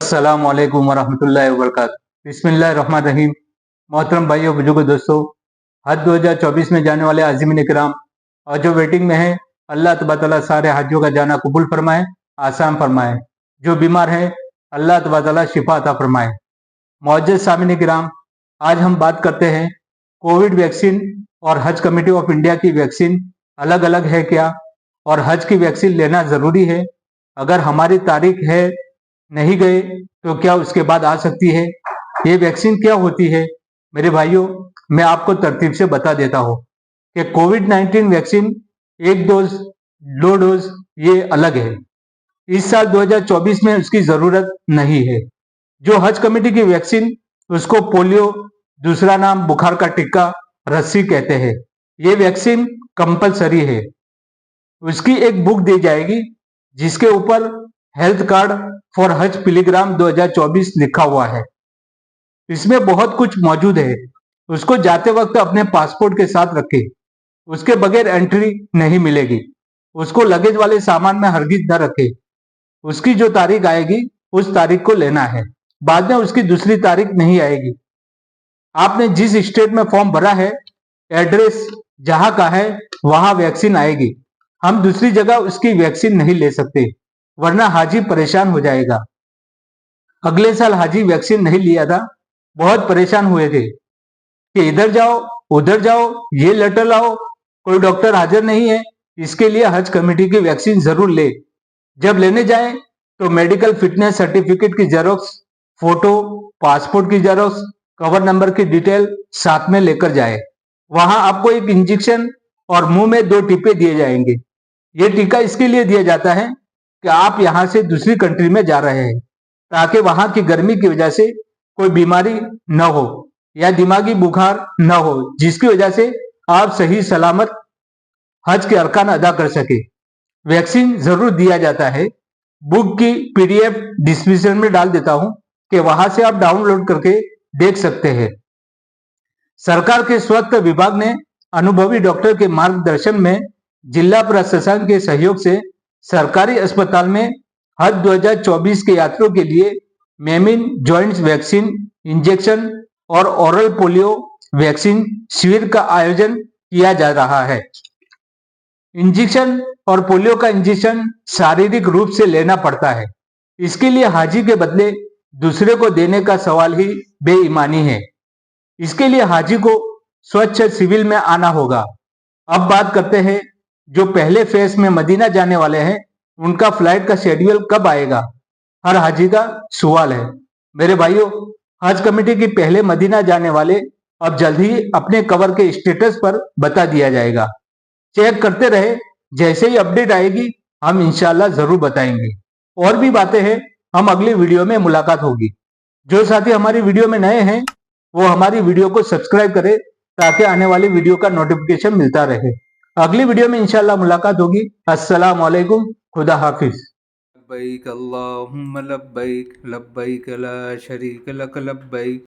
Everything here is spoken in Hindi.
अस्सलाम वालेकुम वरहमतुल्लाहि वबरकातुहू। बिस्मिल्लाहिर्रहमानिर्रहीम। मोहतरम भाइयों बुजुर्गों दोस्तों, हज 2024 में जाने वाले आज़मीन इकराम और जो वेटिंग में है, अल्लाह तबारक व तआला सारे हज्जों का जाना कबूल फरमाए, आसान फरमाए। जो बीमार है, अल्लाह तबारक व तआला शिफा अता फरमाए। मुअज़्ज़ज़ सामीन इकराम, आज हम बात करते हैं कोविड वैक्सीन और हज कमेटी ऑफ इंडिया की वैक्सीन अलग अलग है क्या, और हज की वैक्सीन लेना ज़रूरी है? अगर हमारी तारीख है, नहीं गए तो क्या उसके बाद आ सकती है? ये वैक्सीन क्या होती है? मेरे भाइयों, मैं आपको तरतीब से बता देता हूँ कि कोविड-19 वैक्सीन 1 डोज, 2 डोज ये अलग है। इस साल 2024 में उसकी ज़रूरत नहीं है। जो हज कमेटी की वैक्सीन, उसको पोलियो, दूसरा नाम बुखार का टिक्का, रस्सी कहते हैं। ये वैक्सीन कंपलसरी है। उसकी एक बुक दी जाएगी जिसके ऊपर हेल्थ कार्ड फॉर हज पिलग्राम 2024 लिखा हुआ है। इसमें बहुत कुछ मौजूद है। उसको जाते वक्त अपने पासपोर्ट के साथ रखें। उसके बगैर एंट्री नहीं मिलेगी। उसको लगेज वाले सामान में हरगिज न रखें। उसकी जो तारीख आएगी, उस तारीख को लेना है। बाद में उसकी दूसरी तारीख नहीं आएगी। आपने जिस स्टेट में फॉर्म भरा है, एड्रेस जहां का है, वहां वैक्सीन आएगी। हम दूसरी जगह उसकी वैक्सीन नहीं ले सकते, वरना हाजी परेशान हो जाएगा। अगले साल हाजी वैक्सीन नहीं लिया था, बहुत परेशान हुए थे कि इधर जाओ, उधर जाओ, ये लेटर लाओ, कोई डॉक्टर हाजिर नहीं है। इसके लिए हज कमेटी की वैक्सीन जरूर ले। जब लेने जाएं तो मेडिकल फिटनेस सर्टिफिकेट की जेरोक्स, फोटो, पासपोर्ट की जेरोक्स, कवर नंबर की डिटेल साथ में लेकर जाए। वहां आपको एक इंजेक्शन और मुंह में 2 टीपे दिए जाएंगे। ये टीका इसके लिए दिया जाता है कि आप यहां से दूसरी कंट्री में जा रहे हैं, ताकि वहां की गर्मी की वजह से कोई बीमारी न हो या दिमागी बुखार न हो, जिसकी वजह से आप सही सलामत हज के अरकान अदा कर सके। वैक्सीन जरूर दिया जाता है। बुक की पीडीएफ डिस्क्रिप्शन में डाल देता हूं कि वहां से आप डाउनलोड करके देख सकते हैं। सरकार के स्वास्थ्य विभाग ने अनुभवी डॉक्टर के मार्गदर्शन में जिला प्रशासन के सहयोग से सरकारी अस्पताल में हज 2024 के यात्रियों के लिए मेमिन जॉइंट वैक्सीन इंजेक्शन और ओरल पोलियो वैक्सीन शिविर का आयोजन किया जा रहा है। इंजेक्शन और पोलियो का इंजेक्शन शारीरिक रूप से लेना पड़ता है। इसके लिए हाजी के बदले दूसरे को देने का सवाल ही बेईमानी है। इसके लिए हाजी को स्वच्छ सिविल में आना होगा। अब बात करते हैं जो पहले फेज में मदीना जाने वाले हैं, उनका फ्लाइट का शेड्यूल कब आएगा? हर हाजी का सवाल है। मेरे भाइयों, हज कमेटी की पहले मदीना जाने वाले अब जल्द ही अपने कवर के स्टेटस पर बता दिया जाएगा। चेक करते रहे, जैसे ही अपडेट आएगी हम इंशाल्लाह जरूर बताएंगे। और भी बातें हैं, हम अगली वीडियो में मुलाकात होगी। जो साथी हमारी वीडियो में नए हैं, वो हमारी वीडियो को सब्सक्राइब करें ताकि आने वाली वीडियो का नोटिफिकेशन मिलता रहे। अगली वीडियो में इंशाल्लाह मुलाकात होगी। अस्सलाम वालेकुम, खुदा हाफिज। लब्बैक अल्लाहुम्मा लब्बैक लब्बैक ला शरीक लक लब्बैक